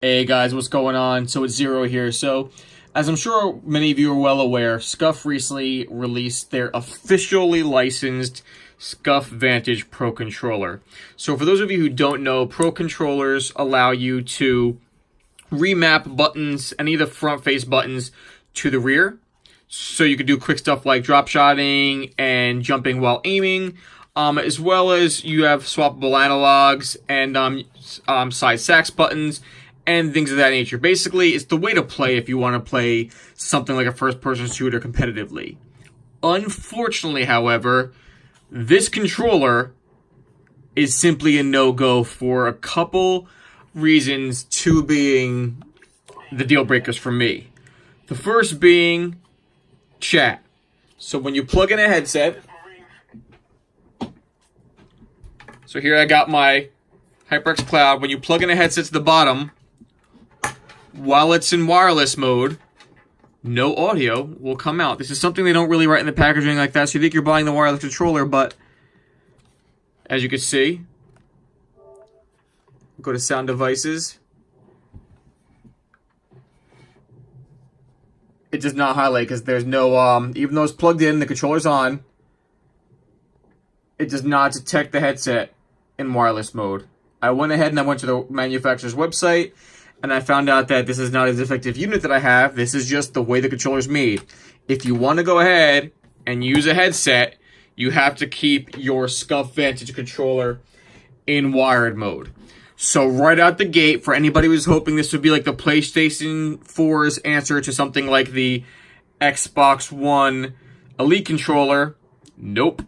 Hey guys, what's going on? So it's Zero here. So, as I'm sure many of you are well aware, SCUF recently released their officially licensed SCUF Vantage Pro Controller. So for those of you who don't know, Pro Controllers allow you to remap buttons, any of the front face buttons, to the rear. So you can do quick stuff like drop shotting and jumping while aiming, as well as you have swappable analogs and side sax buttons and things of that nature. Basically, it's the way to play if you want to play something like a first-person shooter competitively. Unfortunately, however, this controller is simply a no-go for a couple reasons, two being the deal breakers for me. The first being chat. So when you plug in a headset, so here I got my HyperX Cloud. When you plug in a headset to the bottom, while it's in wireless mode, no audio will come out. This is something they don't really write in the packaging like that, so you think you're buying the wireless controller, but as you can see, go to sound devices. It does not highlight because there's no, even though it's plugged in, the controller's on, it does not detect the headset in wireless mode. I went ahead and I went to the manufacturer's website, and I found out that this is not a defective unit that I have. This is just the way the controller's made. If you want to go ahead and use a headset, you have to keep your SCUF Vantage controller in wired mode. So right out the gate, for anybody who's hoping this would be like the PlayStation 4's answer to something like the Xbox One Elite controller, nope.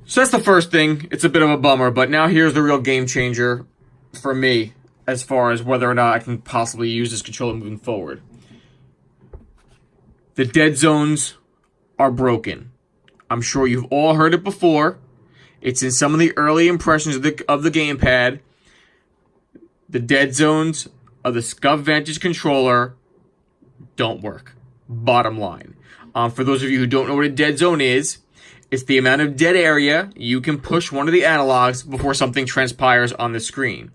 So that's the first thing. It's a bit of a bummer, but now here's the real game changer for me as far as whether or not I can possibly use this controller moving forward. The dead zones are broken. I'm sure you've all heard it before. It's in some of the early impressions of the gamepad. The dead zones of the SCUF Vantage controller don't work. Bottom line. For those of you who don't know what a dead zone is, it's the amount of dead area you can push one of the analogs before something transpires on the screen.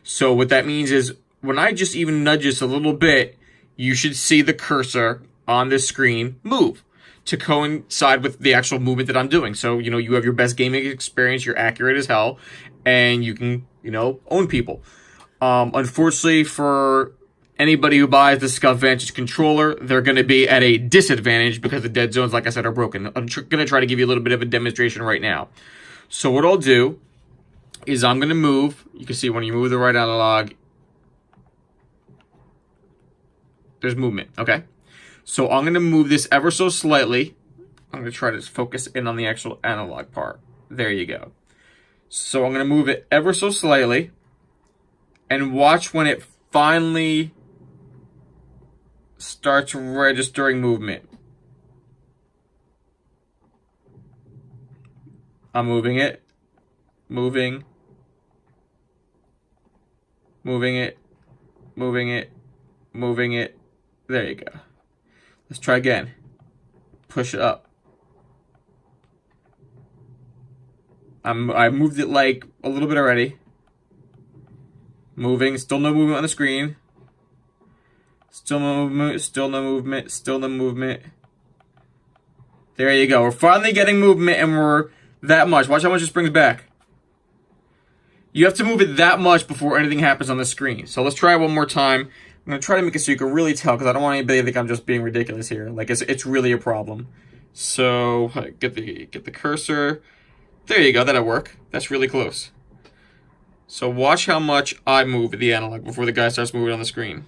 So what that means is when I just even nudge this a little bit, you should see the cursor on the screen move to coincide with the actual movement that I'm doing. So, you have your best gaming experience, you're accurate as hell, and you can, own people. Unfortunately for anybody who buys the SCUF Vantage controller, they're going to be at a disadvantage because the dead zones, like I said, are broken. I'm going to try to give you a little bit of a demonstration right now. So what I'll do is I'm going to move. You can see when you move the right analog, there's movement, okay? So I'm going to move this ever so slightly. I'm going to try to focus in on the actual analog part. There you go. So I'm going to move it ever so slightly and watch when it finally starts registering movement. I'm moving it, moving it, moving it, moving it. There you go. Let's try again. Push it up. I moved it like a little bit already. Moving, still no movement on the screen. Still no movement, still no movement, still no movement. There you go. We're finally getting movement and we're that much. Watch how much this brings back. You have to move it that much before anything happens on the screen. So let's try it one more time. I'm going to try to make it so you can really tell because I don't want anybody to think I'm just being ridiculous here. Like, it's really a problem. So, get the cursor. There you go. That'll work. That's really close. So watch how much I move the analog before the guy starts moving on the screen.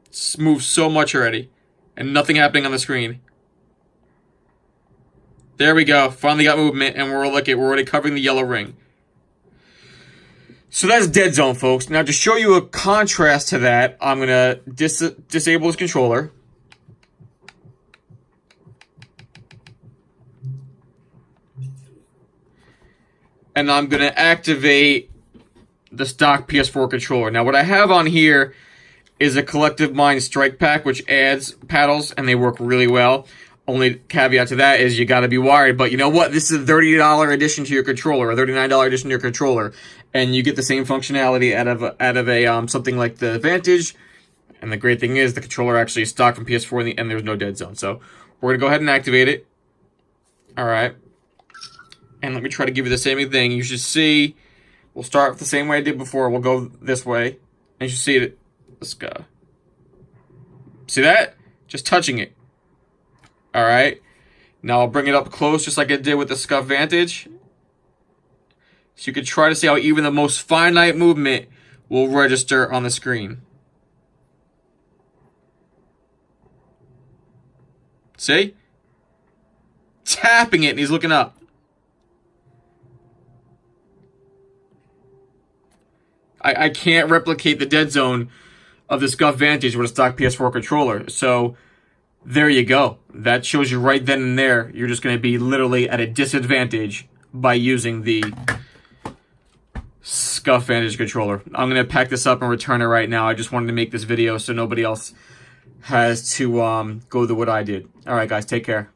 It's moved so much already. And nothing happening on the screen. There we go. Finally got movement, and we're already covering the yellow ring. So that's dead zone, folks. Now, to show you a contrast to that, I'm going to disable this controller. And I'm going to activate the stock PS4 controller. Now, what I have on here is a Collective Mind Strike Pack, which adds paddles, and they work really well. Only caveat to that is you got to be wired. But you know what? This is a $30 addition to your controller, a $39 addition to your controller, and you get the same functionality out of a something like the Vantage. And the great thing is the controller actually is stock from PS4, and there's no dead zone. So we're gonna go ahead and activate it. All right, and let me try to give you the same thing. You should see. We'll start the same way I did before. We'll go this way, and you should see it. Let's go. See that? Just touching it. All right. Now I'll bring it up close just like I did with the SCUF Vantage. So you can try to see how even the most finite movement will register on the screen. See? Tapping it and he's looking up. I can't replicate the dead zone of the SCUF Vantage with a stock PS4 controller. So there you go. That shows you right then and there. You're just going to be literally at a disadvantage by using the SCUF Vantage controller. I'm going to pack this up and return it right now. I just wanted to make this video so nobody else has to go through what I did. All right, guys, take care.